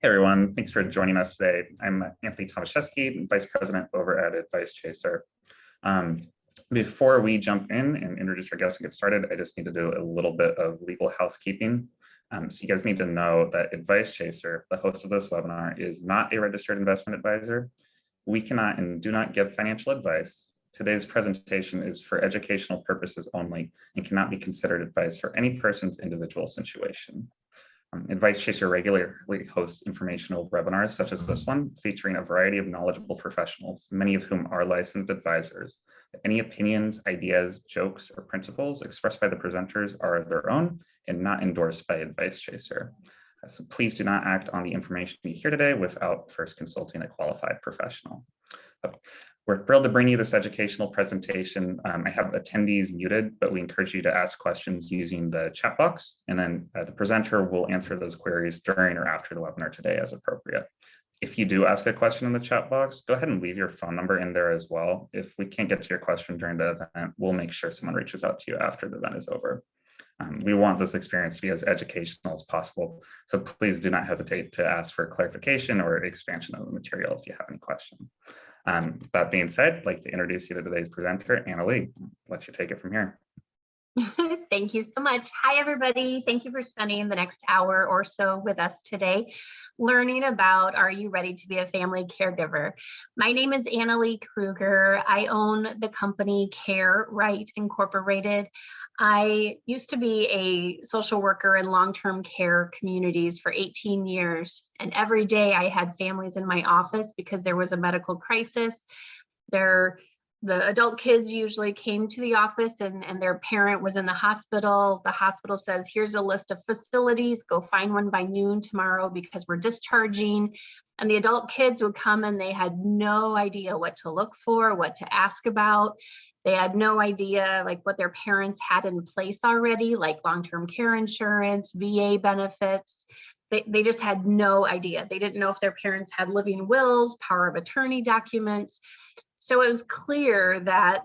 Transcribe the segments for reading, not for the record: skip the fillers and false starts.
Hey everyone, thanks for joining us today. I'm Anthony Tomaszewski, Vice President over at Advice Chaser. Before we jump in and introduce our guests and get started, I just need to do a little bit of legal housekeeping. So you guys need to know that Advice Chaser, the host of this webinar, is not a registered investment advisor. We cannot and do not give financial advice. Today's presentation is for educational purposes only and cannot be considered advice for any person's individual situation. Advice Chaser regularly hosts informational webinars such as this one, featuring a variety of knowledgeable professionals, many of whom are licensed advisors. Any opinions, ideas, jokes, or principles expressed by the presenters are their own and not endorsed by Advice Chaser. So please do not act on the information you hear today without first consulting a qualified professional. We're thrilled to bring you this educational presentation. I have attendees muted, but we encourage you to ask questions using the chat box, and then the presenter will answer those queries during or after the webinar today as appropriate. If you do ask a question in the chat box, go ahead and leave your phone number in there as well. If we can't get to your question during the event, we'll make sure someone reaches out to you after the event is over. We want this experience to be as educational as possible, so please do not hesitate to ask for clarification or expansion of the material if you have any questions. That being said, I'd like to introduce you to today's presenter, Annalee. Let you take it from here. Thank you so much. Hi, everybody. Thank you for spending the next hour or so with us today, learning about, are you ready to be a family caregiver? My name is Annalee Kruger. I own the company CareRight Incorporated. I used to be a social worker in long-term care communities for 18 years. And every day I had families in my office because there was a medical crisis. The adult kids usually came to the office and their parent was in the hospital. The hospital says, here's a list of facilities, go find one by noon tomorrow because we're discharging. And the adult kids would come and they had no idea what to look for, what to ask about. They had no idea like what their parents had in place already, like long-term care insurance, VA benefits. They just had no idea. They didn't know if their parents had living wills, power of attorney documents. So it was clear that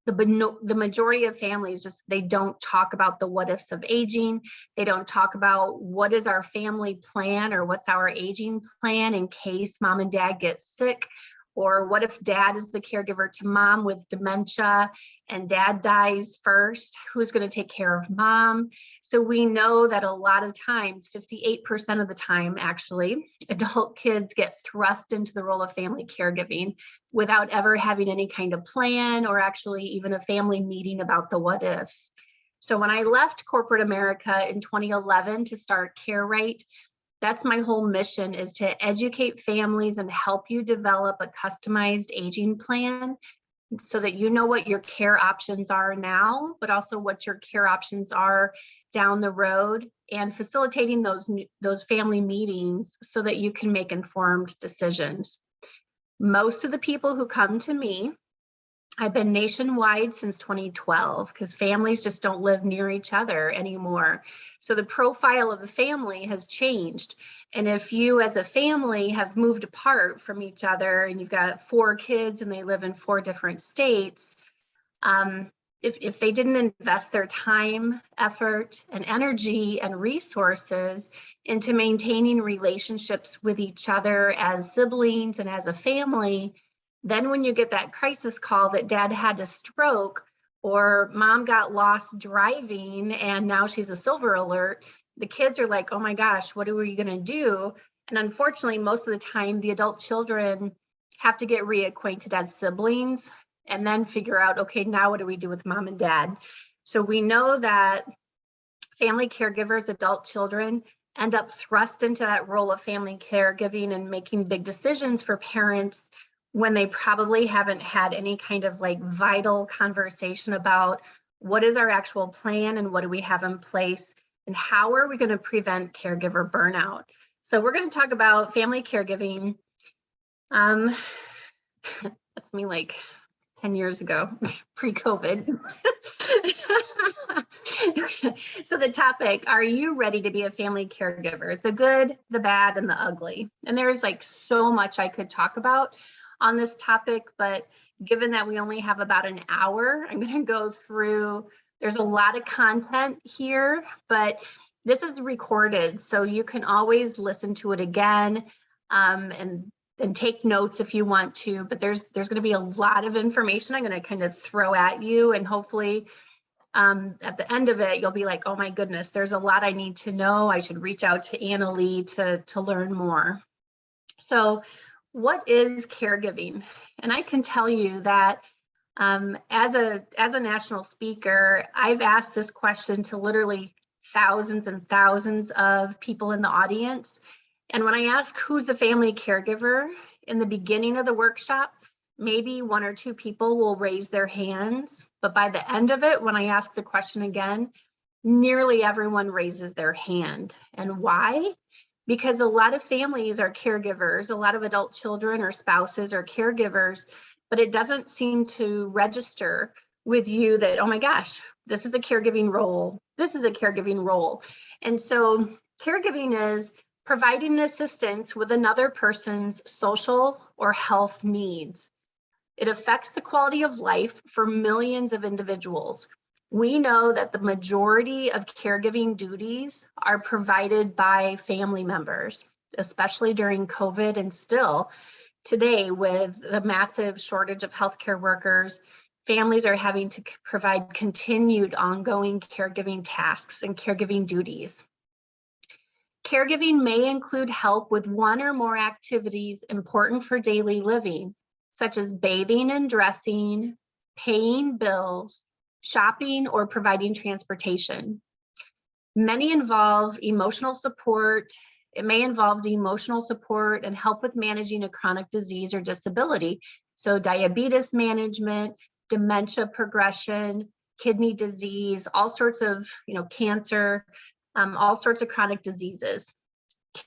the majority of families they don't talk about the what ifs of aging. They don't talk about what is our family plan or what's our aging plan in case mom and dad get sick, or what if dad is the caregiver to mom with dementia and dad dies first, who's going to take care of mom? So we know that a lot of times, 58% of the time actually, adult kids get thrust into the role of family caregiving without ever having any kind of plan or actually even a family meeting about the what ifs. So when I left corporate America in 2011 to start CareRight, that's my whole mission, is to educate families and help you develop a customized aging plan so that you know what your care options are now, but also what your care options are down the road, and facilitating those family meetings so that you can make informed decisions. Most of the people who come to me, I've been nationwide since 2012 because families just don't live near each other anymore. So the profile of the family has changed. And if you as a family have moved apart from each other and you've got 4 kids and they live in 4 different states, if they didn't invest their time, effort, and energy and resources into maintaining relationships with each other as siblings and as a family, then when you get that crisis call that dad had a stroke or mom got lost driving and now she's a silver alert, the kids are like, oh my gosh, what are we going to do? And unfortunately, most of the time, the adult children have to get reacquainted as siblings and then figure out, okay, now what do we do with mom and dad? So we know that family caregivers, adult children, end up thrust into that role of family caregiving and making big decisions for parents when they probably haven't had any kind of like vital conversation about what is our actual plan and what do we have in place and how are we going to prevent caregiver burnout. So we're going to talk about family caregiving. That's me like 10 years ago, pre-COVID. So the topic, are you ready to be a family caregiver? The good, the bad, and the ugly. And there's like so much I could talk about on this topic, but given that we only have about an hour, I'm going to go through, there's a lot of content here, but This is recorded, so you can always listen to it again and take notes if you want to, but there's going to be a lot of information I'm going to kind of throw at you, and hopefully at the end of it, you'll be like, oh my goodness, there's a lot I need to know. I should reach out to Anna-Lee to learn more. So what is caregiving? And I can tell you that as a national speaker, I've asked this question to literally thousands and thousands of people in the audience. And when I ask who's the family caregiver in the beginning of the workshop, maybe one or two people will raise their hands. But by the end of it, when I ask the question again, nearly everyone raises their hand. And why? Because a lot of families are caregivers, a lot of adult children or spouses are caregivers, but it doesn't seem to register with you that, oh my gosh, this is a caregiving role. This is a caregiving role. And so caregiving is providing assistance with another person's social or health needs. It affects the quality of life for millions of individuals. We know that the majority of caregiving duties are provided by family members, especially during COVID, and still today with the massive shortage of healthcare workers, families are having to provide continued ongoing caregiving tasks and caregiving duties. Caregiving may include help with one or more activities important for daily living, such as bathing and dressing, paying bills, shopping, or providing transportation. Many involve emotional support. It may involve emotional support and help with managing a chronic disease or disability. So diabetes management, dementia progression, kidney disease, all sorts of, cancer, all sorts of chronic diseases.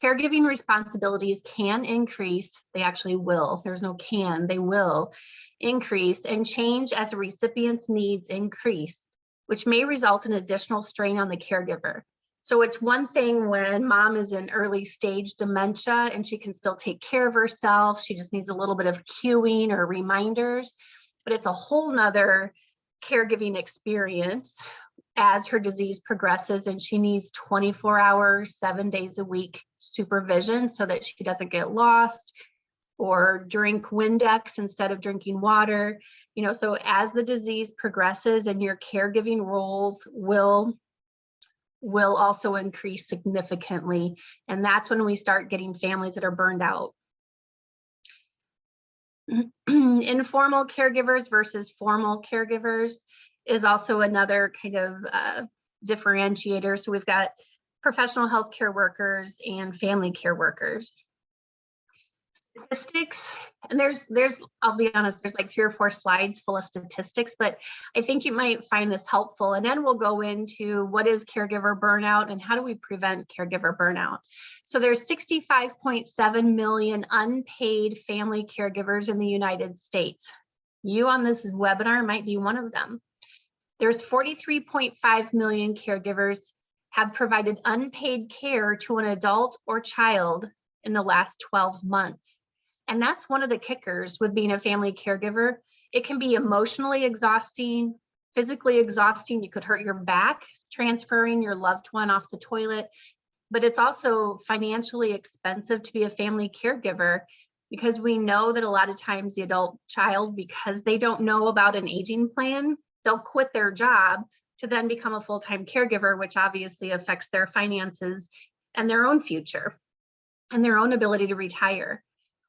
Caregiving responsibilities can increase, they actually will, there's no can, they will increase and change as a recipient's needs increase, which may result in additional strain on the caregiver. So it's one thing when mom is in early stage dementia and she can still take care of herself, she just needs a little bit of cueing or reminders, but it's a whole nother caregiving experience as her disease progresses and she needs 24 hours, 7 days a week supervision so that she doesn't get lost or drink Windex instead of drinking water. So as the disease progresses and your caregiving roles will also increase significantly. And that's when we start getting families that are burned out. Informal caregivers versus formal caregivers is also another kind of differentiator. So we've got professional healthcare workers and family care workers. Statistics, and there's I'll be honest, there's like 3 or 4 slides full of statistics, but I think you might find this helpful. And then we'll go into what is caregiver burnout and how do we prevent caregiver burnout. So there's 65.7 million unpaid family caregivers in the United States. You on this webinar might be one of them. There's 43.5 million caregivers have provided unpaid care to an adult or child in the last 12 months. And that's one of the kickers with being a family caregiver. It can be emotionally exhausting, physically exhausting. You could hurt your back transferring your loved one off the toilet, but it's also financially expensive to be a family caregiver because we know that a lot of times the adult child, because they don't know about an aging plan, they'll quit their job to then become a full-time caregiver, which obviously affects their finances and their own future and their own ability to retire.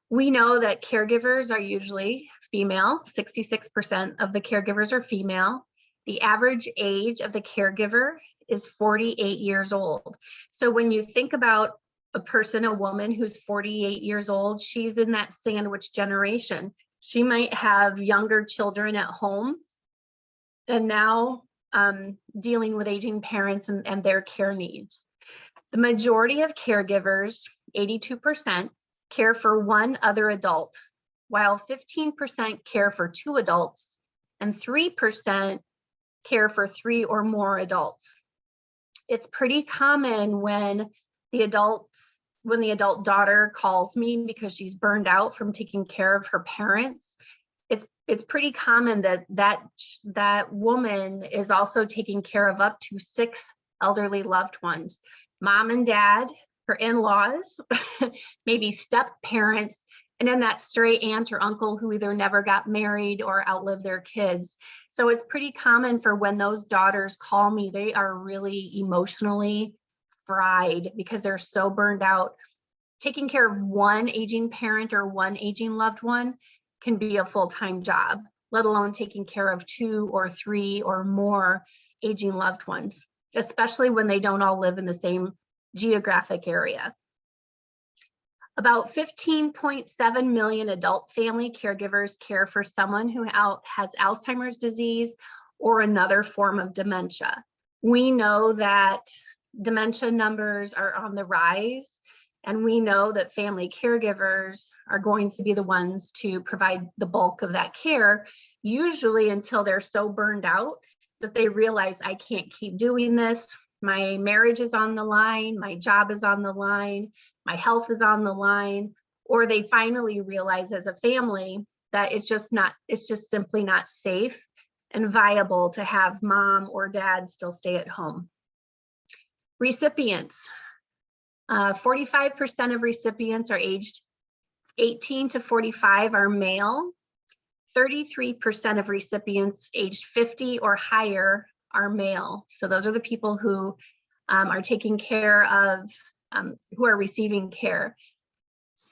We know that caregivers are usually female, 66% of the caregivers are female. The average age of the caregiver is 48 years old. So when you think about a person, a woman who's 48 years old, she's in that sandwich generation. She might have younger children at home and now dealing with aging parents and their care needs. The majority of caregivers, 82%, care for one other adult, while 15% care for 2 adults and 3% care for 3 or more adults. It's pretty common when the adult daughter calls me because she's burned out from taking care of her parents. It's pretty common that woman is also taking care of up to 6 elderly loved ones. mom and dad, her in-laws, maybe step parents, and then that stray aunt or uncle who either never got married or outlived their kids. So it's pretty common for when those daughters call me, they are really emotionally fried because they're so burned out. Taking care of one aging parent or one aging loved one can be a full-time job, let alone taking care of 2 or 3 or more aging loved ones, especially when they don't all live in the same geographic area. About 15.7 million adult family caregivers care for someone who has Alzheimer's disease or another form of dementia. We know that dementia numbers are on the rise, and we know that family caregivers are going to be the ones to provide the bulk of that care, usually until they're so burned out that they realize, I can't keep doing this. My marriage is on the line, my job is on the line, my health is on the line, or they finally realize as a family that it's just simply not safe and viable to have mom or dad still stay at home. Recipients, 45% of recipients are aged 18 to 45 are male. 33% of recipients aged 50 or higher are male. So those are the people who are taking care of, who are receiving care.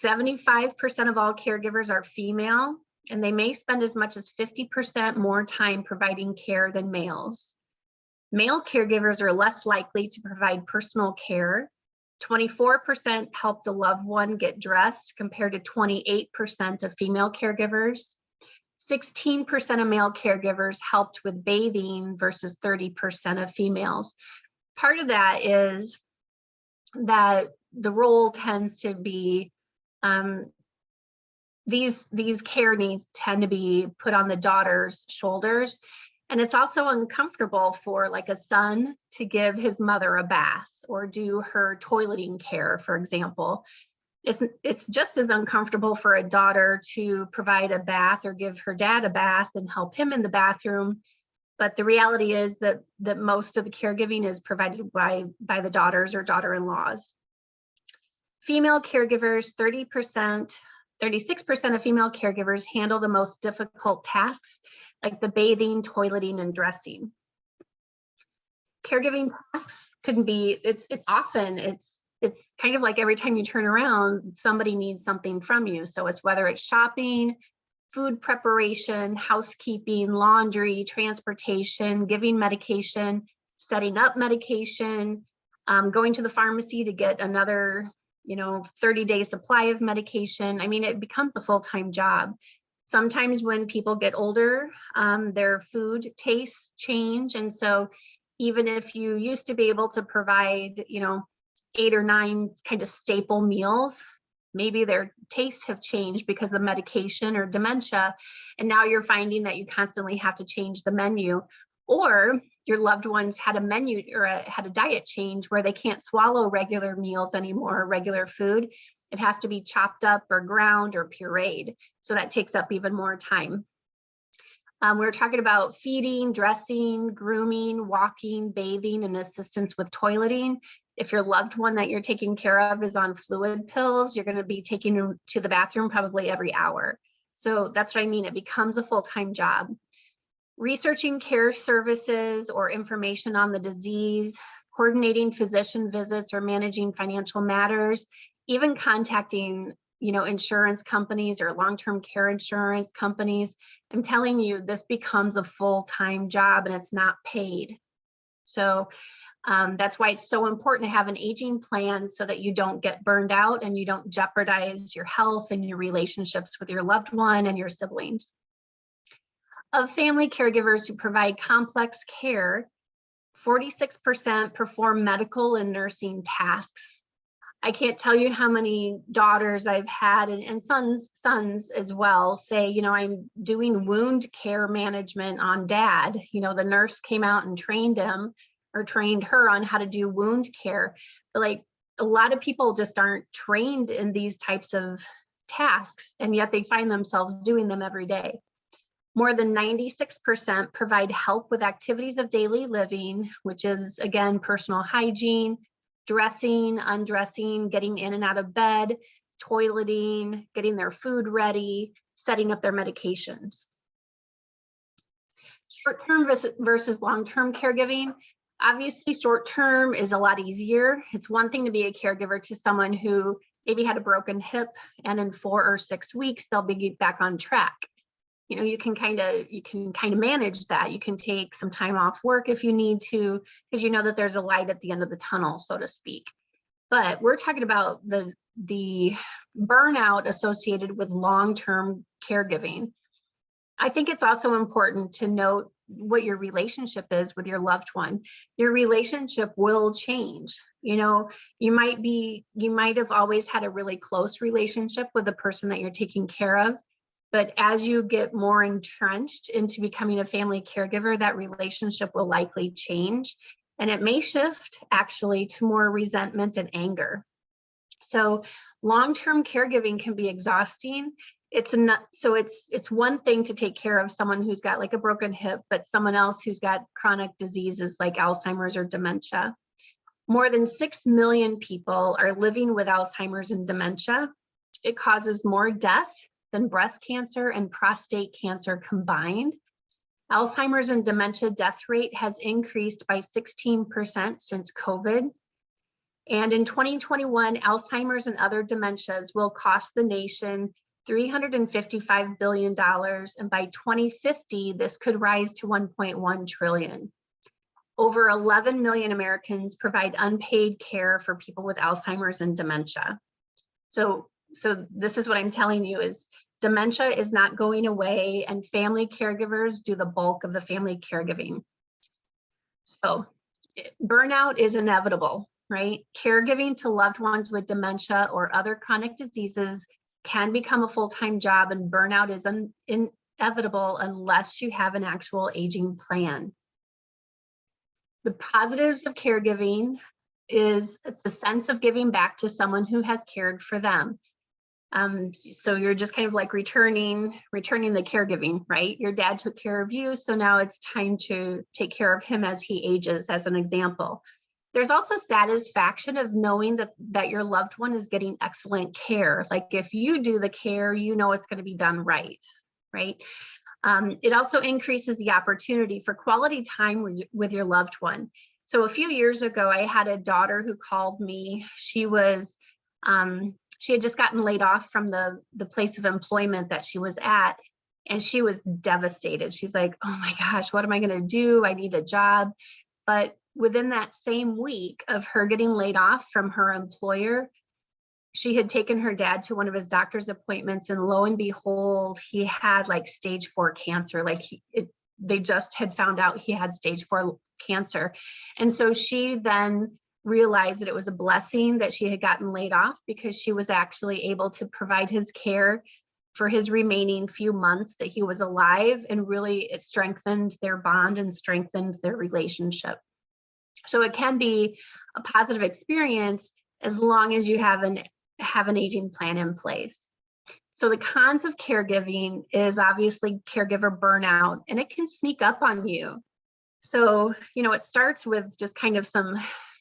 75% of all caregivers are female, and they may spend as much as 50% more time providing care than males. Male caregivers are less likely to provide personal care. 24% helped a loved one get dressed compared to 28% of female caregivers. 16% of male caregivers helped with bathing versus 30% of females. Part of that is that the role tends to be, these care needs tend to be put on the daughter's shoulders. And it's also uncomfortable for like a son to give his mother a bath or do her toileting care, for example. It's just as uncomfortable for a daughter to provide a bath or give her dad a bath and help him in the bathroom. But the reality is that most of the caregiving is provided by the daughters or daughter-in-laws. Female caregivers, 36% of female caregivers handle the most difficult tasks like the bathing, toileting, and dressing. Caregiving could be, it's kind of like every time you turn around, somebody needs something from you. So it's whether it's shopping, food preparation, housekeeping, laundry, transportation, giving medication, setting up medication, going to the pharmacy to get another 30-day supply of medication. I mean, it becomes a full-time job. Sometimes when people get older, their food tastes change. And so even if you used to be able to provide, 8 or 9 kind of staple meals, maybe their tastes have changed because of medication or dementia. And now you're finding that you constantly have to change the menu, or your loved ones had a menu or had a diet change where they can't swallow regular meals anymore, regular food. It has to be chopped up or ground or pureed. So that takes up even more time. We're talking about feeding, dressing, grooming, walking, bathing, and assistance with toileting. If your loved one that you're taking care of is on fluid pills, you're going to be taking them to the bathroom probably every hour. So that's what I mean. It becomes a full-time job. Researching care services or information on the disease, coordinating physician visits or managing financial matters, even contacting, insurance companies or long-term care insurance companies. I'm telling you, this becomes a full-time job and it's not paid. So that's why it's so important to have an aging plan so that you don't get burned out and you don't jeopardize your health and your relationships with your loved one and your siblings. Of family caregivers who provide complex care, 46% perform medical and nursing tasks. I can't tell you how many daughters I've had and sons as well say, I'm doing wound care management on dad. The nurse came out and trained him or trained her on how to do wound care. But like a lot of people just aren't trained in these types of tasks, and yet they find themselves doing them every day. More than 96% provide help with activities of daily living, which is, again, personal hygiene, dressing, undressing, getting in and out of bed, toileting, getting their food ready, setting up their medications. Short-term versus long-term caregiving. Obviously, short-term is a lot easier. It's one thing to be a caregiver to someone who maybe had a broken hip, and in 4 or 6 weeks, they'll be back on track. You know, you can kind of manage that. You can take some time off work if you need to, because you know that there's a light at the end of the tunnel, so to speak. But we're talking about the burnout associated with long-term caregiving. I think it's also important to note what your relationship is with your loved one. Your relationship will change. You know, you might have always had a really close relationship with the person that you're taking care of, but as you get more entrenched into becoming a family caregiver, that relationship will likely change, and it may shift actually to more resentment and anger. So long-term caregiving can be exhausting. It's one thing to take care of someone who's got like a broken hip, but someone else who's got chronic diseases like Alzheimer's or dementia. More than 6 million people are living with Alzheimer's and dementia. It causes more death than breast cancer and prostate cancer combined. Alzheimer's and dementia death rate has increased by 16% since COVID. And in 2021, Alzheimer's and other dementias will cost the nation $355 billion. And by 2050, this could rise to 1.1 trillion. Over 11 million Americans provide unpaid care for people with Alzheimer's and dementia. So this is what I'm telling you is dementia is not going away, and family caregivers do the bulk of the family caregiving. So burnout is inevitable, right? Caregiving to loved ones with dementia or other chronic diseases can become a full-time job, and burnout is inevitable unless you have an actual aging plan. The positives of caregiving is it's the sense of giving back to someone who has cared for them. So you're just kind of like returning the caregiving, right? Your dad took care of you, so now it's time to take care of him as he ages, as an example. There's also satisfaction of knowing that your loved one is getting excellent care. Like if you do the care, you know it's going to be done right? It also increases the opportunity for quality time with your loved one. So a few years ago, I had a daughter who called me. She had just gotten laid off from the place of employment that she was at, and she was devastated. She's like, oh my gosh, what am I going to do? I need a job. But within that same week of her getting laid off from her employer, she had taken her dad to one of his doctor's appointments, and lo and behold, he had like stage 4 cancer. Like they just had found out he had stage 4 cancer. And so she then realized that it was a blessing that she had gotten laid off, because she was actually able to provide his care for his remaining few months that he was alive, and really it strengthened their bond and strengthened their relationship. So it can be a positive experience as long as you have an aging plan in place. So the cons of caregiving is obviously caregiver burnout, and it can sneak up on you. So, you know, it starts with just kind of some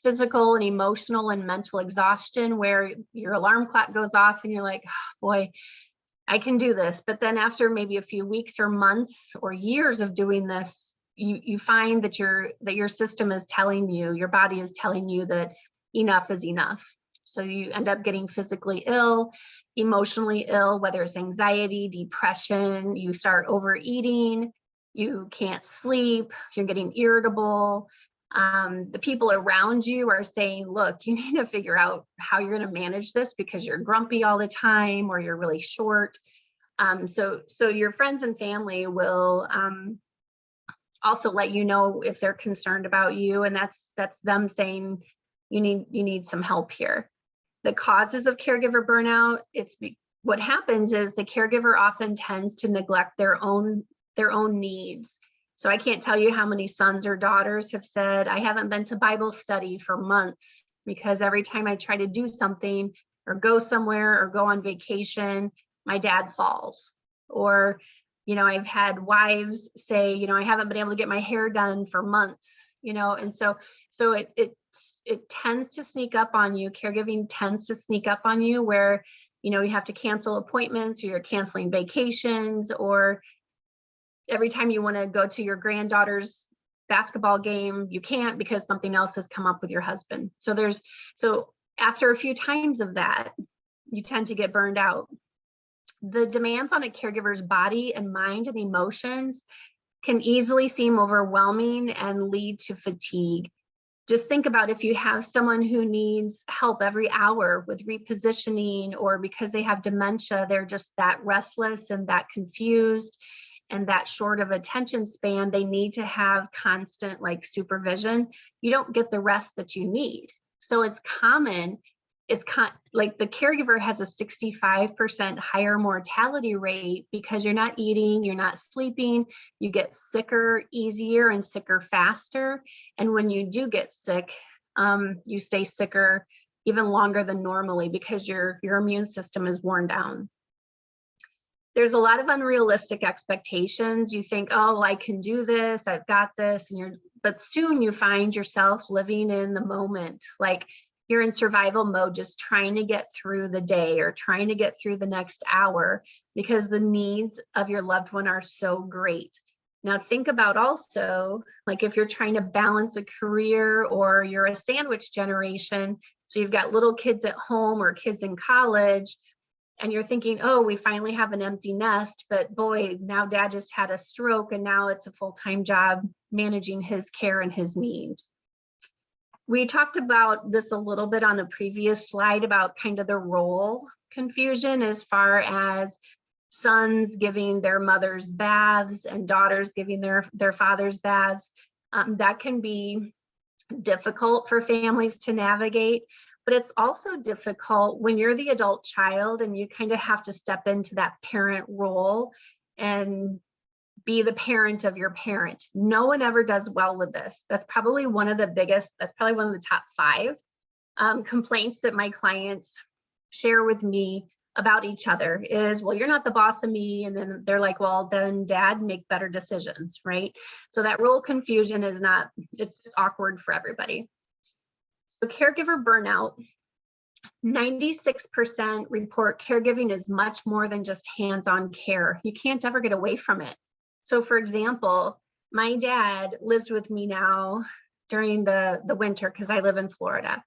physical and emotional and mental exhaustion, where your alarm clock goes off and you're like, oh, boy, I can do this. But then after maybe a few weeks or months or years of doing this, you find that your system is telling you, your body is telling you that enough is enough. So you end up getting physically ill, emotionally ill, whether it's anxiety, depression, you start overeating, you can't sleep, you're getting irritable. The people around you are saying, look, you need to figure out how you're going to manage this, because you're grumpy all the time, or you're really short. So your friends and family will also let you know if they're concerned about you, and that's them saying you need some help here. The causes of caregiver burnout, what happens is the caregiver often tends to neglect their own needs. So I can't tell you how many sons or daughters have said, I haven't been to Bible study for months, because every time I try to do something or go somewhere or go on vacation, my dad falls. Or, you know, I've had wives say, you know, I haven't been able to get my hair done for months and so it tends to sneak up on you. Caregiving tends to sneak up on you where, you have to cancel appointments, or you're canceling vacations, or every time you want to go to your granddaughter's basketball game, you can't because something else has come up with your husband. So after a few times of that, you tend to get burned out. The demands on a caregiver's body and mind and emotions can easily seem overwhelming and lead to fatigue. Just think about if you have someone who needs help every hour with repositioning, or because they have dementia, they're just that restless and that confused and that short of attention span, they need to have constant supervision. You don't get the rest that you need. So it's common, like the caregiver has a 65% higher mortality rate because you're not eating, you're not sleeping, you get sicker easier and sicker faster. And when you do get sick, you stay sicker even longer than normally because your immune system is worn down. There's a lot of unrealistic expectations. You think, oh, I can do this, I've got this, but soon you find yourself living in the moment. Like you're in survival mode, just trying to get through the day or trying to get through the next hour because the needs of your loved one are so great. Now think about also, like if you're trying to balance a career or you're a sandwich generation, so you've got little kids at home or kids in college, and you're thinking, oh, we finally have an empty nest, but boy, now dad just had a stroke and now it's a full-time job managing his care and his needs. We talked about this a little bit on a previous slide about kind of the role confusion as far as sons giving their mothers baths and daughters giving their fathers baths. That can be difficult for families to navigate, but it's also difficult when you're the adult child and you kind of have to step into that parent role and be the parent of your parent. No one ever does well with this. That's probably one of the top 5 complaints that my clients share with me about each other is, well, you're not the boss of me. And then they're like, well, then dad, make better decisions, right? So that role confusion it's awkward for everybody. So caregiver burnout, 96% report caregiving is much more than just hands-on care. You can't ever get away from it. So for example, my dad lives with me now during the winter because I live in Florida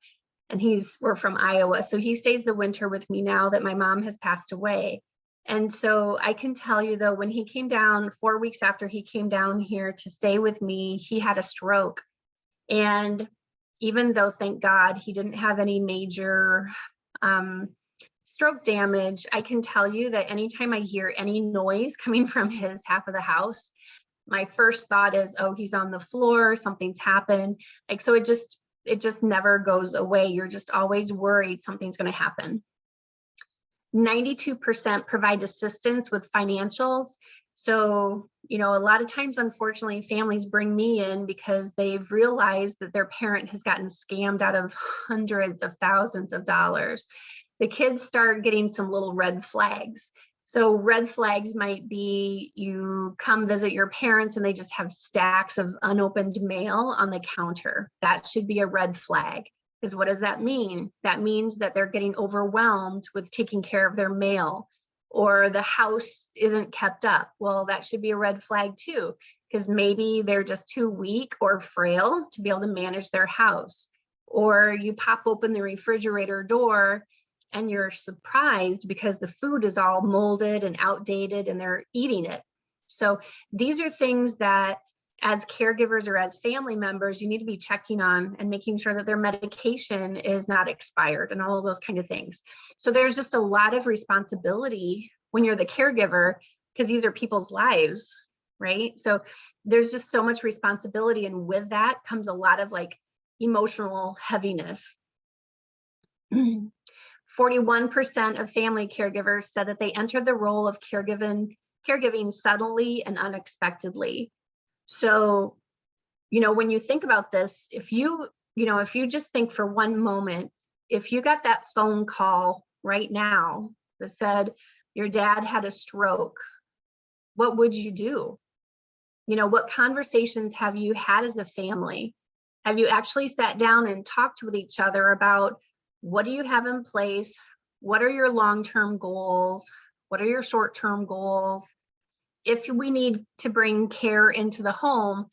and we're from Iowa. So he stays the winter with me now that my mom has passed away. And so I can tell you though, when he came down 4 weeks after he came down here to stay with me, he had a stroke. And even though, thank God, he didn't have any major stroke damage, I can tell you that anytime I hear any noise coming from his half of the house, my first thought is, oh, he's on the floor, something's happened. Like, so it just never goes away. You're just always worried something's going to happen. 92% provide assistance with financials. So, a lot of times, unfortunately, families bring me in because they've realized that their parent has gotten scammed out of hundreds of thousands of dollars. The kids start getting some little red flags. So red flags might be you come visit your parents and they just have stacks of unopened mail on the counter. That should be a red flag. Because what does that mean? That means that they're getting overwhelmed with taking care of their mail, or the house isn't kept up. Well, that should be a red flag too, because maybe they're just too weak or frail to be able to manage their house. Or you pop open the refrigerator door and you're surprised because the food is all molded and outdated and they're eating it. So these are things that as caregivers or as family members, you need to be checking on and making sure that their medication is not expired and all of those kind of things. So there's just a lot of responsibility when you're the caregiver because these are people's lives, right? So there's just so much responsibility. And with that comes a lot of emotional heaviness. 41% of family caregivers said that they entered the role of caregiving suddenly and unexpectedly. So, when you think about this, if you just think for one moment, if you got that phone call right now that said your dad had a stroke, what would you do? What conversations have you had as a family? Have you actually sat down and talked with each other about what do you have in place? What are your long-term goals? What are your short-term goals? If we need to bring care into the home,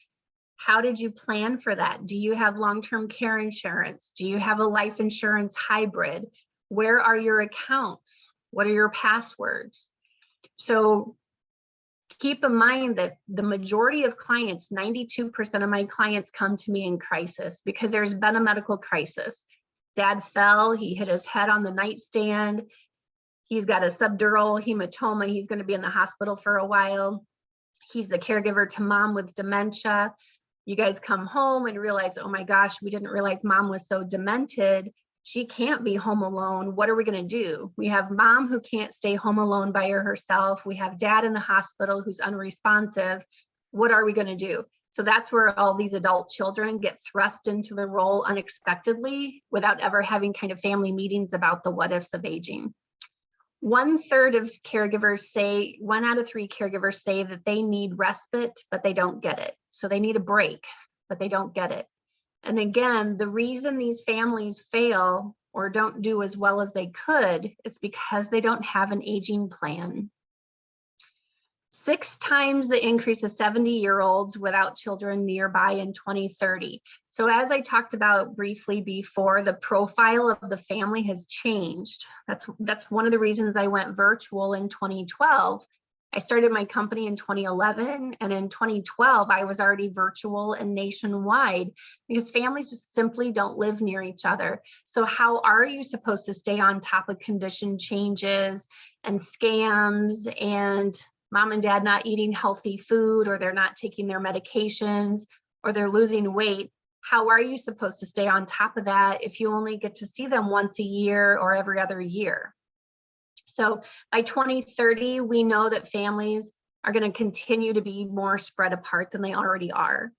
how did you plan for that? Do you have long-term care insurance? Do you have a life insurance hybrid? Where are your accounts? What are your passwords? So keep in mind that the majority of clients, 92% of my clients, come to me in crisis because there's been a medical crisis. Dad fell, he hit his head on the nightstand. He's got a subdural hematoma. He's going to be in the hospital for a while. He's the caregiver to mom with dementia. You guys come home and realize, oh my gosh, we didn't realize mom was so demented. She can't be home alone. What are we going to do? We have mom who can't stay home alone by herself. We have dad in the hospital who's unresponsive. What are we going to do? So that's where all these adult children get thrust into the role unexpectedly without ever having kind of family meetings about the what ifs of aging. 1/3 of caregivers say, 1 out of 3 caregivers say that they need respite, but they don't get it. So they need a break, but they don't get it. And again, the reason these families fail or don't do as well as they could, it's because they don't have an aging plan. 6 times the increase of 70-year-olds without children nearby in 2030. So as I talked about briefly before, the profile of the family has changed. That's one of the reasons I went virtual in 2012. I started my company in 2011, and in 2012, I was already virtual and nationwide because families just simply don't live near each other. So how are you supposed to stay on top of condition changes and scams and mom and dad not eating healthy food, or they're not taking their medications, or they're losing weight? How are you supposed to stay on top of that if you only get to see them once a year or every other year? So by 2030, we know that families are going to continue to be more spread apart than they already are.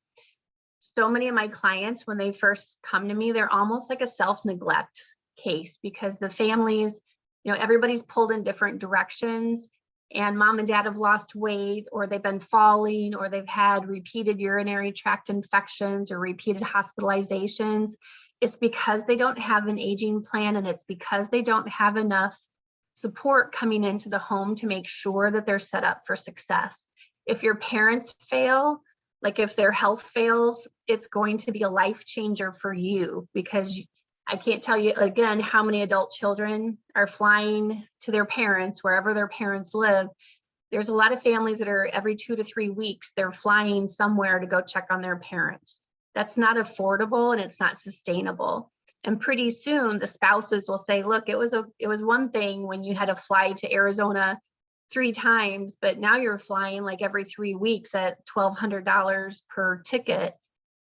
So many of my clients, when they first come to me, they're almost like a self-neglect case because the families, everybody's pulled in different directions, and mom and dad have lost weight, or they've been falling, or they've had repeated urinary tract infections or repeated hospitalizations. It's because they don't have an aging plan, and it's because they don't have enough support coming into the home to make sure that they're set up for success. If your parents fail, like if their health fails, it's going to be a life changer for you, because I can't tell you again how many adult children are flying to their parents wherever their parents live. There's a lot of families that are every 2 to 3 weeks, they're flying somewhere to go check on their parents. That's not affordable and it's not sustainable. And pretty soon the spouses will say, look, it was one thing when you had to fly to Arizona 3 times, but now you're flying like every 3 weeks at $1,200 per ticket.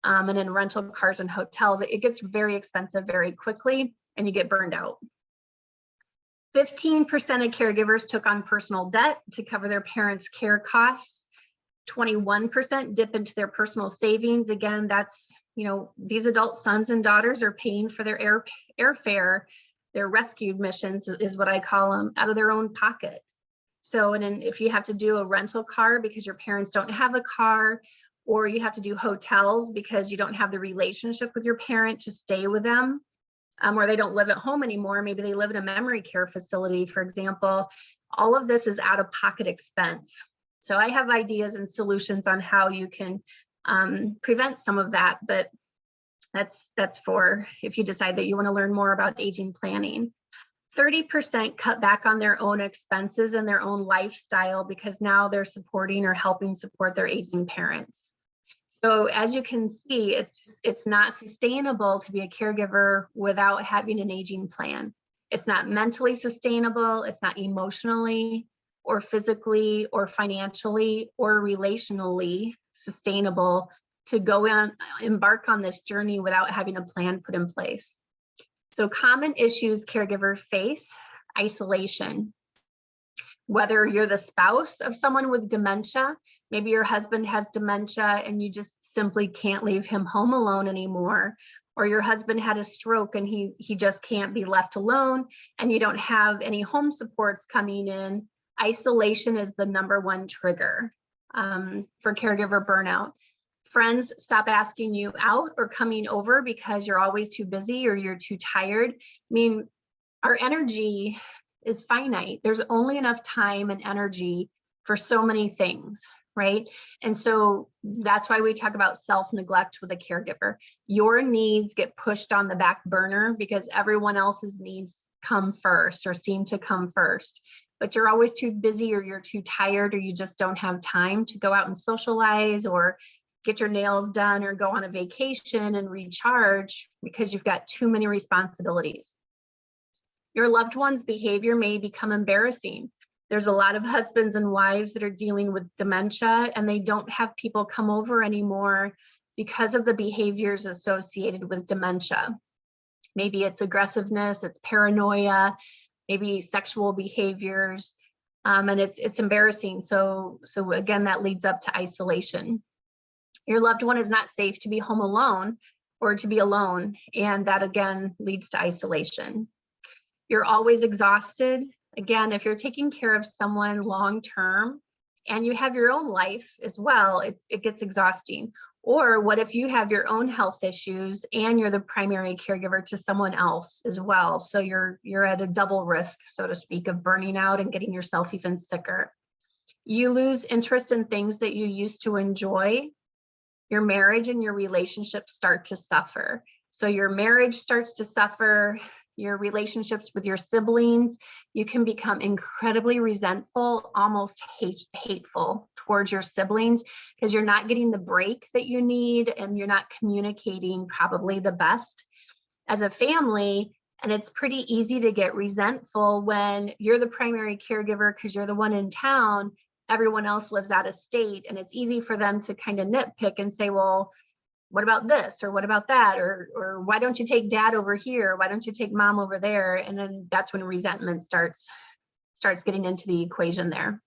And in rental cars and hotels, it gets very expensive very quickly and you get burned out. 15% of caregivers took on personal debt to cover their parents' care costs. 21% dip into their personal savings. Again, that's, these adult sons and daughters are paying for their airfare, their rescue missions is what I call them, out of their own pocket. So, and then if you have to do a rental car because your parents don't have a car, or you have to do hotels because you don't have the relationship with your parent to stay with them, or they don't live at home anymore, maybe they live in a memory care facility, for example, all of this is out-of-pocket expense. So I have ideas and solutions on how you can prevent some of that, but that's for if you decide that you want to learn more about aging planning. 30% cut back on their own expenses and their own lifestyle because now they're supporting or helping support their aging parents. So as you can see, it's not sustainable to be a caregiver without having an aging plan. It's not mentally sustainable, it's not emotionally or physically or financially or relationally sustainable to go and embark on this journey without having a plan put in place. So common issues caregivers face: isolation. Whether you're the spouse of someone with dementia, maybe your husband has dementia and you just simply can't leave him home alone anymore, or your husband had a stroke and he just can't be left alone and you don't have any home supports coming in. Isolation is the #1 trigger for caregiver burnout. Friends stop asking you out or coming over because you're always too busy or you're too tired. I mean, our energy is finite. There's only enough time and energy for so many things, right? And so that's why we talk about self-neglect with a caregiver. Your needs get pushed on the back burner because everyone else's needs come first or seem to come first. But you're always too busy or you're too tired or you just don't have time to go out and socialize or get your nails done or go on a vacation and recharge because you've got too many responsibilities. Your loved one's behavior may become embarrassing. There's a lot of husbands and wives that are dealing with dementia and they don't have people come over anymore because of the behaviors associated with dementia. Maybe it's aggressiveness, it's paranoia, maybe sexual behaviors, and it's embarrassing. So again, that leads up to isolation. Your loved one is not safe to be home alone or to be alone, and that again leads to isolation. You're always exhausted. Again, if you're taking care of someone long-term and you have your own life as well, it gets exhausting. Or what if you have your own health issues and you're the primary caregiver to someone else as well? So you're at a double risk, so to speak, of burning out and getting yourself even sicker. You lose interest in things that you used to enjoy. Your marriage and your relationships start to suffer. So your marriage starts to suffer, your relationships with your siblings, you can become incredibly resentful, almost hateful towards your siblings because you're not getting the break that you need and you're not communicating probably the best as a family. And it's pretty easy to get resentful when you're the primary caregiver because you're the one in town, everyone else lives out of state, and it's easy for them to kind of nitpick and say, well, what about this or what about that, or why don't you take dad over here, why don't you take mom over there? And then that's when resentment starts getting into the equation there.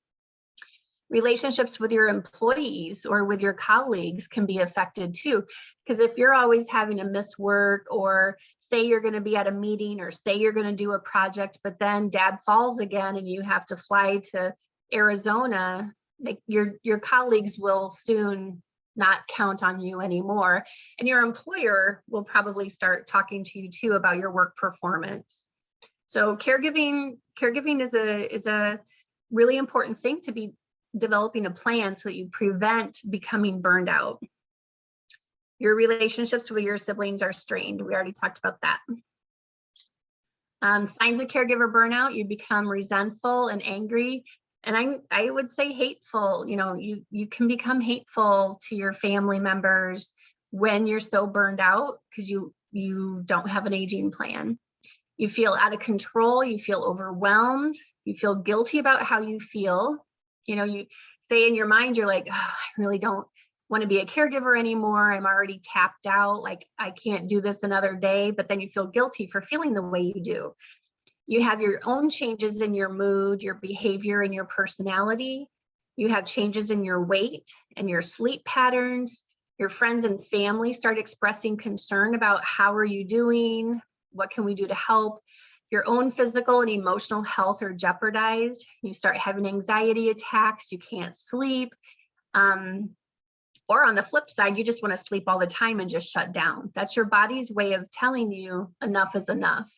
Relationships with your employees or with your colleagues can be affected too, because if you're always having to miss work, or say you're going to be at a meeting, or say you're going to do a project, but then dad falls again and you have to fly to Arizona, like your colleagues will soon not count on you anymore, and your employer will probably start talking to you too about your work performance. So caregiving is a really important thing to be developing a plan so that you prevent becoming burned out. Your relationships with your siblings are strained. We already talked about that. Signs of caregiver burnout: you become resentful and angry. And I would say hateful. You know, you can become hateful to your family members when you're so burned out because you don't have an aging plan. You feel out of control, you feel overwhelmed, you feel guilty about how you feel. You know, you say in your mind, you're like, oh, I really don't want to be a caregiver anymore. I'm already tapped out, like I can't do this another day, but then you feel guilty for feeling the way you do. You have your own changes in your mood, your behavior, and your personality. You have changes in your weight and your sleep patterns. Your friends and family start expressing concern about how are you doing? What can we do to help? Your own physical and emotional health are jeopardized. You start having anxiety attacks. You can't sleep. Or on the flip side, you just want to sleep all the time and just shut down. That's your body's way of telling you enough is enough.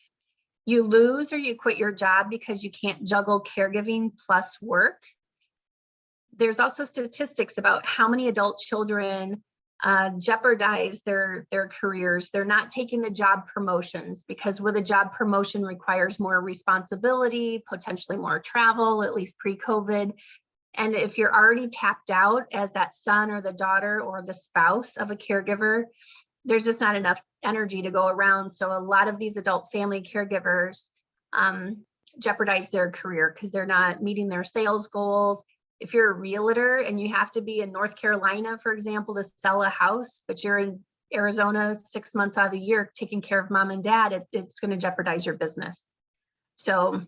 You lose or you quit your job because you can't juggle caregiving plus work. There's also statistics about how many adult children jeopardize their careers. They're not taking the job promotions because with a job promotion requires more responsibility, potentially more travel, at least pre-COVID. And if you're already tapped out as that son or the daughter or the spouse of a caregiver, there's just not enough energy to go around. So a lot of these adult family caregivers jeopardize their career because they're not meeting their sales goals. If you're a realtor and you have to be in North Carolina, for example, to sell a house, but you're in Arizona 6 months out of the year taking care of mom and dad, it's going to jeopardize your business. So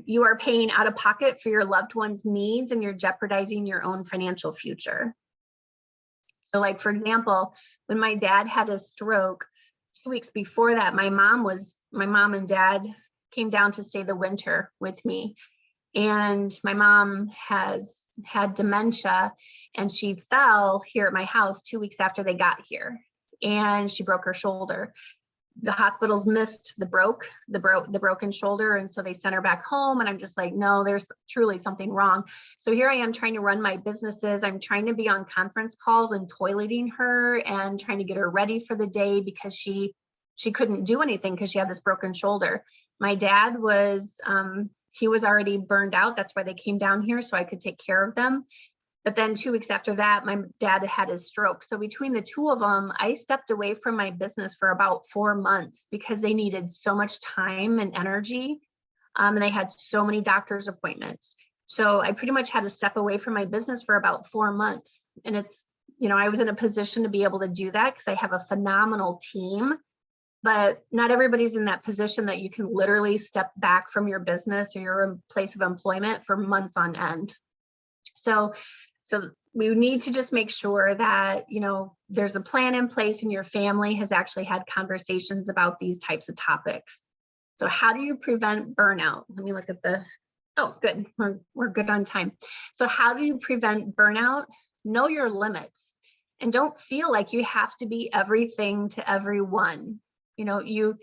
you are paying out of pocket for your loved one's needs and you're jeopardizing your own financial future. So like, for example, when my dad had a stroke 2 weeks before that, my mom and dad came down to stay the winter with me. And my mom has had dementia, and she fell here at my house 2 weeks after they got here, and she broke her shoulder. The hospitals missed the broken shoulder, and so they sent her back home, and I'm just like, no, there's truly something wrong. So here I am trying to run my businesses. I'm trying to be on conference calls and toileting her and trying to get her ready for the day because she couldn't do anything because she had this broken shoulder. My dad was he was already burned out. That's why they came down here, so I could take care of them. But then 2 weeks after that, my dad had his stroke. So between the two of them, I stepped away from my business for about 4 months because they needed so much time and energy. And they had so many doctor's appointments. So I pretty much had to step away from my business for about 4 months. And it's, I was in a position to be able to do that because I have a phenomenal team. But not everybody's in that position that you can literally step back from your business or your place of employment for months on end. So we need to just make sure that, there's a plan in place and your family has actually had conversations about these types of topics. So how do you prevent burnout? Let me look at oh, good. We're good on time. So how do you prevent burnout? Know your limits and don't feel like you have to be everything to everyone. You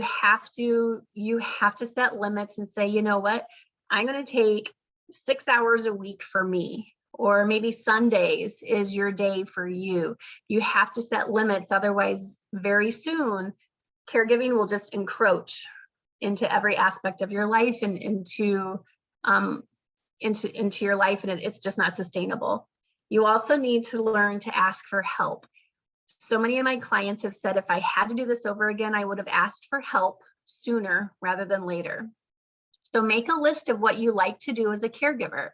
have to set limits and say, you know what, I'm going to take 6 hours a week for me. Or maybe Sundays is your day for you. You have to set limits. Otherwise, very soon, caregiving will just encroach into every aspect of your life and into your life, and it's just not sustainable. You also need to learn to ask for help. So many of my clients have said, if I had to do this over again, I would have asked for help sooner rather than later. So make a list of what you like to do as a caregiver.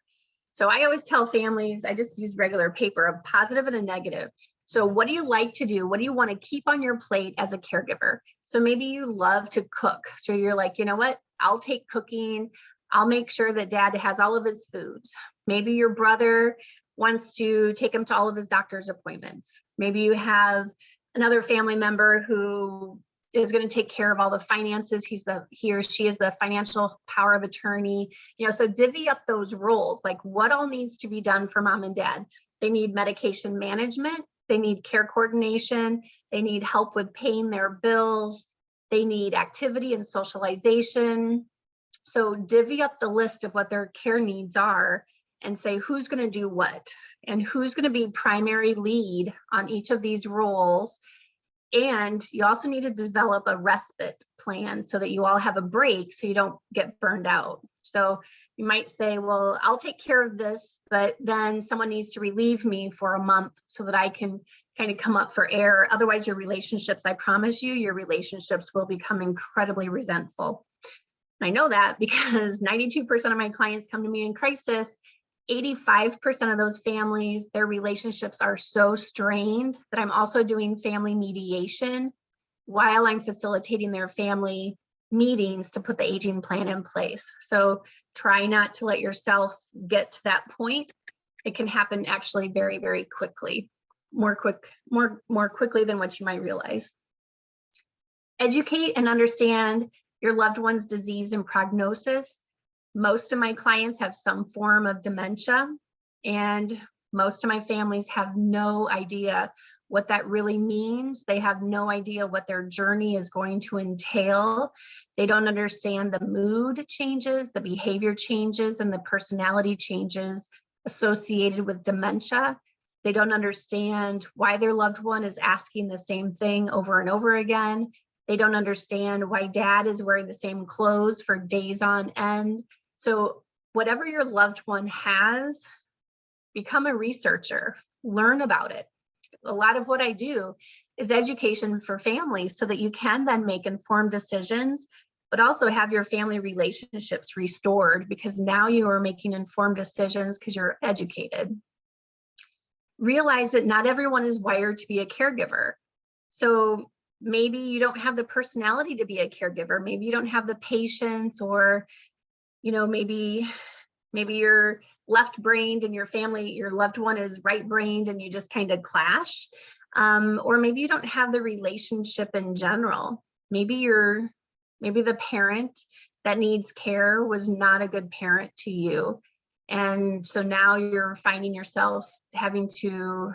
So I always tell families, I just use regular paper, a positive and a negative. So what do you like to do? What do you want to keep on your plate as a caregiver? So maybe you love to cook. So you're like, you know what? I'll take cooking. I'll make sure that dad has all of his foods. Maybe your brother wants to take him to all of his doctor's appointments. Maybe you have another family member who is going to take care of all the finances. He or she is the financial power of attorney. So divvy up those roles, like what all needs to be done for mom and dad. They need medication management. They need care coordination. They need help with paying their bills. They need activity and socialization. So divvy up the list of what their care needs are and say who's going to do what and who's going to be primary lead on each of these roles. And you also need to develop a respite plan so that you all have a break so you don't get burned out. So you might say, well, I'll take care of this, but then someone needs to relieve me for a month so that I can kind of come up for air. Otherwise, your relationships, I promise you, your relationships will become incredibly resentful. I know that because 92% of my clients come to me in crisis. 85% of those families, their relationships are so strained that I'm also doing family mediation while I'm facilitating their family meetings to put the aging plan in place. So try not to let yourself get to that point. It can happen actually very, very quickly, more quickly than what you might realize. Educate and understand your loved one's disease and prognosis. Most of my clients have some form of dementia, and most of my families have no idea what that really means. They have no idea what their journey is going to entail. They don't understand the mood changes, the behavior changes, and the personality changes associated with dementia. They don't understand why their loved one is asking the same thing over and over again. They don't understand why dad is wearing the same clothes for days on end. So whatever your loved one has, become a researcher, learn about it. A lot of what I do is education for families so that you can then make informed decisions, but also have your family relationships restored because now you are making informed decisions because you're educated. Realize that not everyone is wired to be a caregiver. So maybe you don't have the personality to be a caregiver. Maybe you don't have the patience, or maybe you're left-brained and your loved one is right-brained and you just kind of clash. Or maybe you don't have the relationship in general. Maybe the parent that needs care was not a good parent to you. And so now you're finding yourself having to,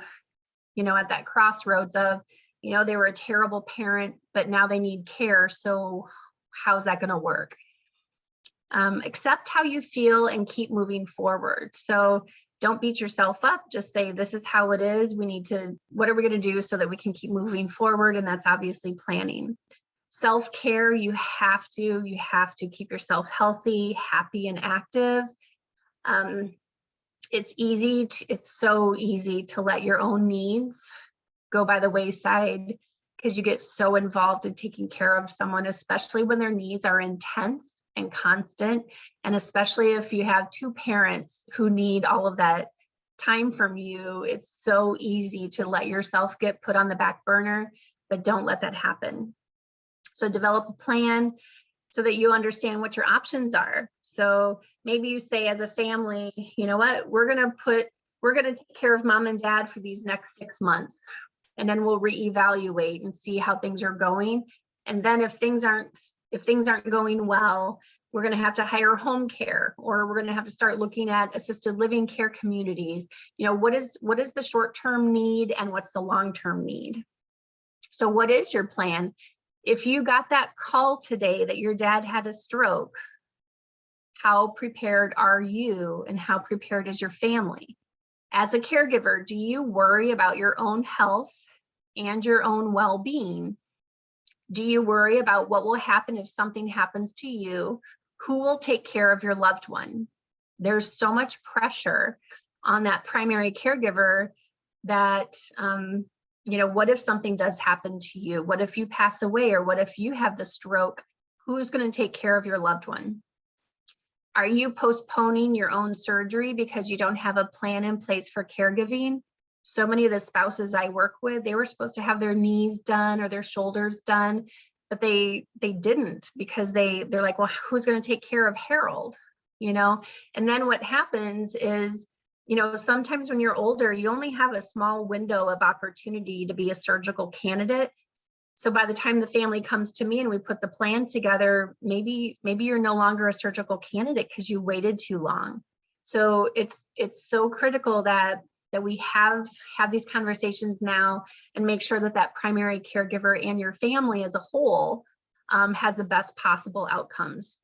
at that crossroads of, they were a terrible parent, but now they need care. So how's that going to work? Accept how you feel and keep moving forward. So don't beat yourself up. Just say, this is how it is. What are we going to do so that we can keep moving forward? And that's obviously planning. Self-care, you have to keep yourself healthy, happy, and active. It's so easy to let your own needs go by the wayside because you get so involved in taking care of someone, especially when their needs are intense and constant. And especially if you have two parents who need all of that time from you, it's so easy to let yourself get put on the back burner, but don't let that happen. So develop a plan so that you understand what your options are. So maybe you say as a family, you know what, we're going to take care of mom and dad for these next 6 months. And then we'll reevaluate and see how things are going. And then if things aren't going well, we're going to have to hire home care, or we're going to have to start looking at assisted living care communities. What is the short-term need and what's the long-term need? So what is your plan? If you got that call today that your dad had a stroke, how prepared are you and how prepared is your family? As a caregiver, do you worry about your own health and your own well-being? Do you worry about what will happen if something happens to you? Who will take care of your loved one? There's so much pressure on that primary caregiver that, what if something does happen to you? What if you pass away? Or what if you have the stroke? Who's going to take care of your loved one? Are you postponing your own surgery because you don't have a plan in place for caregiving? So many of the spouses I work with, they were supposed to have their knees done or their shoulders done, but they didn't, because they're like, well, who's going to take care of Harold? And then what happens is, sometimes when you're older, you only have a small window of opportunity to be a surgical candidate. So by the time the family comes to me and we put the plan together, maybe you're no longer a surgical candidate because you waited too long. So it's so critical that we have these conversations now and make sure that primary caregiver and your family as a whole has the best possible outcomes.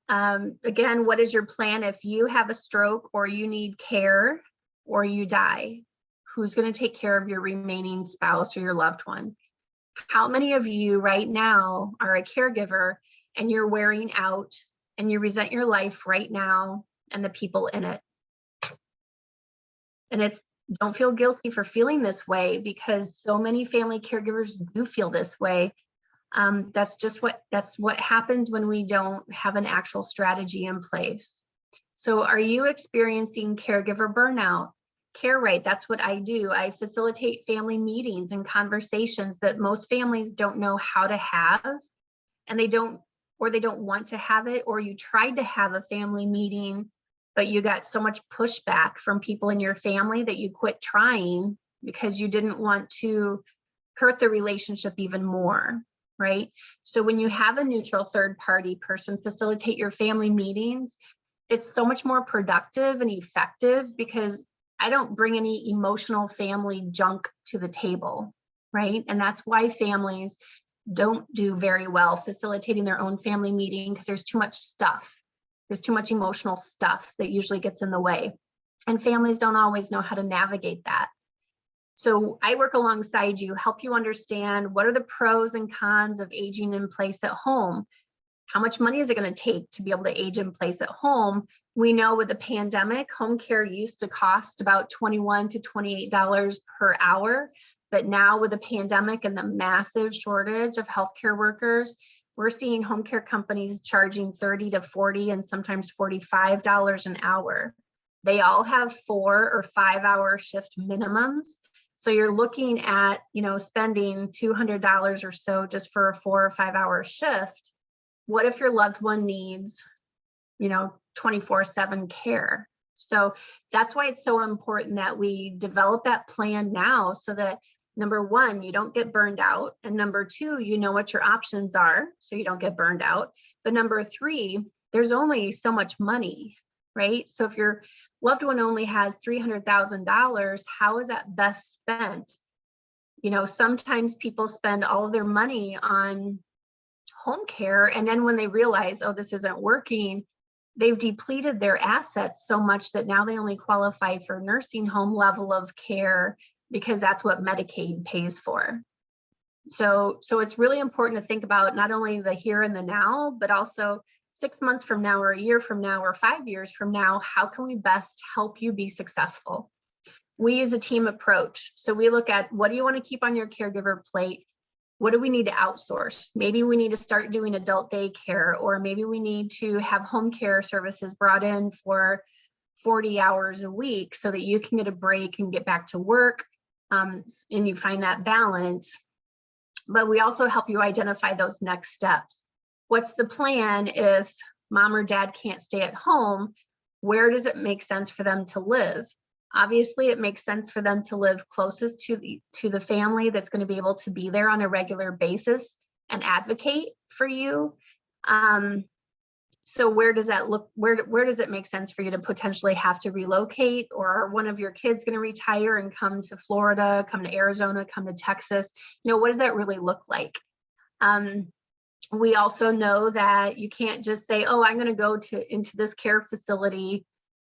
Again, what is your plan if you have a stroke or you need care or you die? Who's going to take care of your remaining spouse or your loved one? How many of you right now are a caregiver and you're wearing out and you resent your life right now and the people in it? And don't feel guilty for feeling this way, because so many family caregivers do feel this way. That's what happens when we don't have an actual strategy in place. So are you experiencing caregiver burnout? Care Right, that's what I do. I facilitate family meetings and conversations that most families don't know how to have, and they don't want to have it, or you tried to have a family meeting, but you got so much pushback from people in your family that you quit trying because you didn't want to hurt the relationship even more, right? So when you have a neutral third-party person facilitate your family meetings, it's so much more productive and effective, because I don't bring any emotional family junk to the table, right? And that's why families don't do very well facilitating their own family meeting, because there's too much stuff. There's too much emotional stuff that usually gets in the way. And families don't always know how to navigate that. So I work alongside you, help you understand what are the pros and cons of aging in place at home. How much money is it going to take to be able to age in place at home? We know with the pandemic, home care used to cost about $21 to $28 per hour. But now with the pandemic and the massive shortage of healthcare workers, we're seeing home care companies charging $30 to $40 and sometimes $45 an hour. They all have 4 or 5 hour shift minimums. So you're looking at, spending $200 or so just for a 4 or 5 hour shift. What if your loved one needs, 24/7 care? So that's why it's so important that we develop that plan now, so that number one, you don't get burned out. And number two, you know what your options are so you don't get burned out. But number three, there's only so much money, right? So if your loved one only has $300,000, how is that best spent? You know, sometimes people spend all of their money on home care, and then when they realize, oh, this isn't working, they've depleted their assets so much that now they only qualify for nursing home level of care because that's what Medicaid pays for. So it's really important to think about not only the here and the now, but also 6 months from now, or a year from now, or 5 years from now, how can we best help you be successful? We use a team approach. So we look at, what do you want to keep on your caregiver plate? What do we need to outsource? Maybe we need to start doing adult daycare, or maybe we need to have home care services brought in for 40 hours a week so that you can get a break and get back to work, and you find that balance. But we also help you identify those next steps. What's the plan if mom or dad can't stay at home? Where does it make sense for them to live? Obviously, it makes sense for them to live closest to the family that's going to be able to be there on a regular basis and advocate for you. So where does that look? Where does it make sense for you to potentially have to relocate? Or are one of your kids going to retire and come to Florida, come to Arizona, come to Texas? You know, what does that really look like? We also know that you can't just say, oh, I'm going to go into this care facility.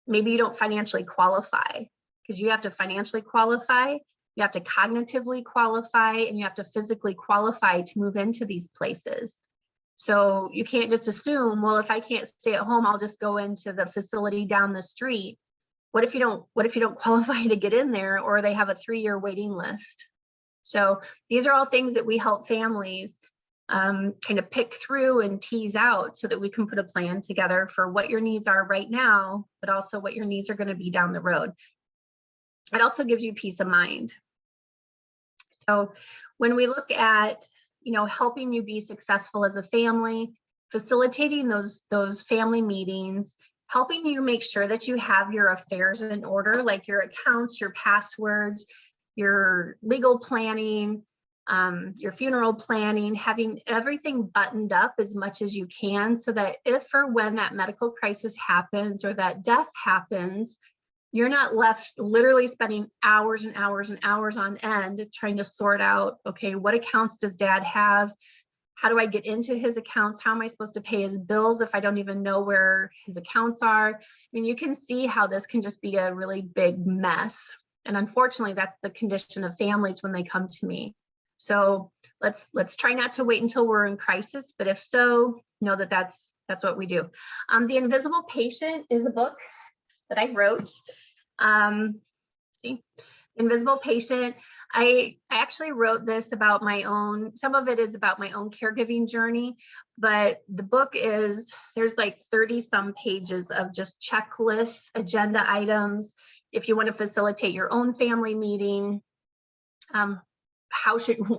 Maybe you don't financially qualify, because you have to financially qualify, you have to cognitively qualify, and you have to physically qualify to move into these places. So you can't just assume, well, if I can't stay at home, I'll just go into the facility down the street. What if you don't qualify to get in there, or they have a 3-year waiting list? So these are all things that we help families kind of pick through and tease out so that we can put a plan together for what your needs are right now, but also what your needs are going to be down the road. It also gives you peace of mind. So when we look at, you know, helping you be successful as a family, facilitating those family meetings, helping you make sure that you have your affairs in order, like your accounts, your passwords, your legal planning, your funeral planning, having everything buttoned up as much as you can, so that if or when that medical crisis happens or that death happens, you're not left literally spending hours and hours and hours on end trying to sort out, okay, what accounts does dad have? How do I get into his accounts? How am I supposed to pay his bills if I don't even know where his accounts are? I mean, you can see how this can just be a really big mess. And unfortunately, that's the condition of families when they come to me. So let's try not to wait until we're in crisis, but if so, know that that's what we do. The Invisible Patient is a book that I wrote. Invisible Patient. I actually wrote this about my own, some of it is about my own caregiving journey, but the book is, there's like 30 some pages of just checklists, agenda items. If you want to facilitate your own family meeting,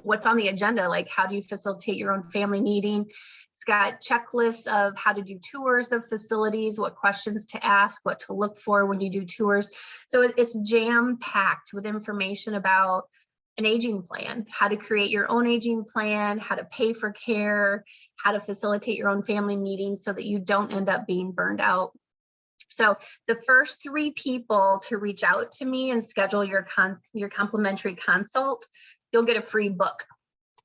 what's on the agenda? Like, how do you facilitate your own family meeting? It's got checklists of how to do tours of facilities, what questions to ask, what to look for when you do tours. So it's jam-packed with information about an aging plan, how to create your own aging plan, how to pay for care, how to facilitate your own family meetings so that you don't end up being burned out. So the first 3 people to reach out to me and schedule your complimentary consult, you'll get a free book.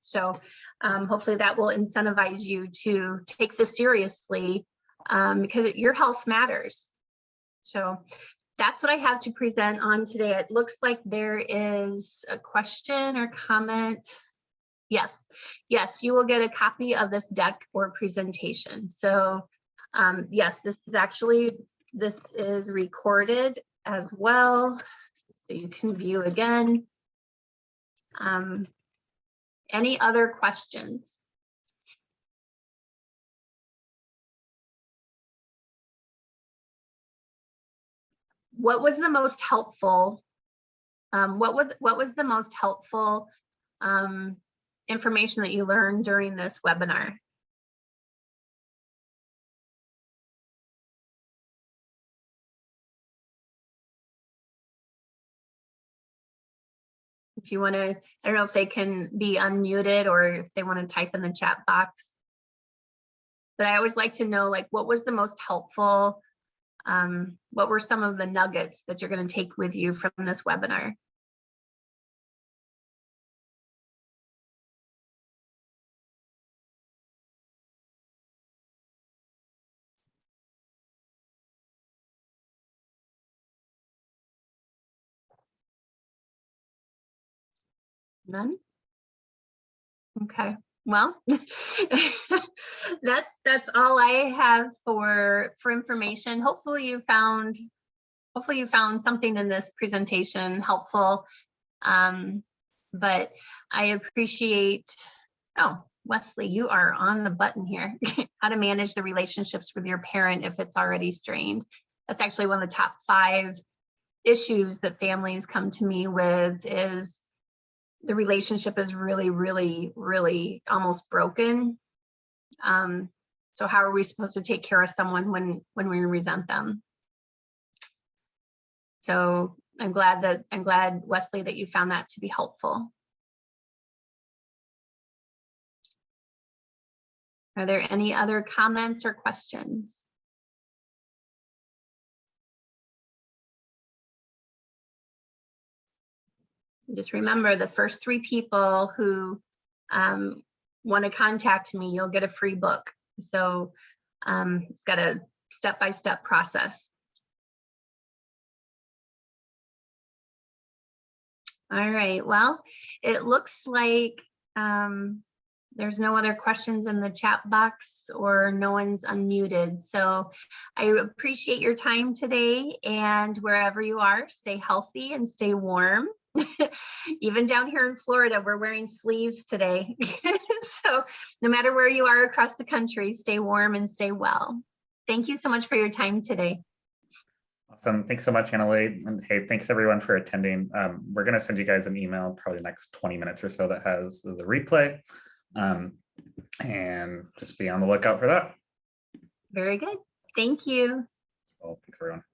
So hopefully that will incentivize you to take this seriously, because your health matters. So that's what I have to present on today. It looks like there is a question or comment. Yes, you will get a copy of this deck or presentation. So yes, this is recorded as well, so you can view again. Any other questions? What was the most helpful? What was the most helpful information that you learned during this webinar? If you want to, I don't know if they can be unmuted or if they want to type in the chat box. But I always like to know, like, what was the most helpful What were some of the nuggets that you're going to take with you from this webinar? None? Okay, well, that's all I have for information. Hopefully you found something in this presentation helpful. But I appreciate, oh, Wesley, you are on the button here. How to manage the relationships with your parent if it's already strained. That's actually one of the top 5 issues that families come to me with, is the relationship is really, really, really almost broken. So how are we supposed to take care of someone when we resent them? So I'm glad, Wesley, that you found that to be helpful. Are there any other comments or questions? Just remember, the first 3 people who want to contact me, you'll get a free book. So it's got a step-by-step process. All right, well, it looks like there's no other questions in the chat box, or no one's unmuted. So I appreciate your time today, and wherever you are, stay healthy and stay warm. Even down here in Florida, we're wearing sleeves today. So no matter where you are across the country, stay warm and stay well. Thank you so much for your time today. Awesome. Thanks so much, Annalee. And hey, thanks everyone for attending. We're going to send you guys an email probably the next 20 minutes or so that has the replay. And just be on the lookout for that. Very good. Thank you. Well, thanks everyone.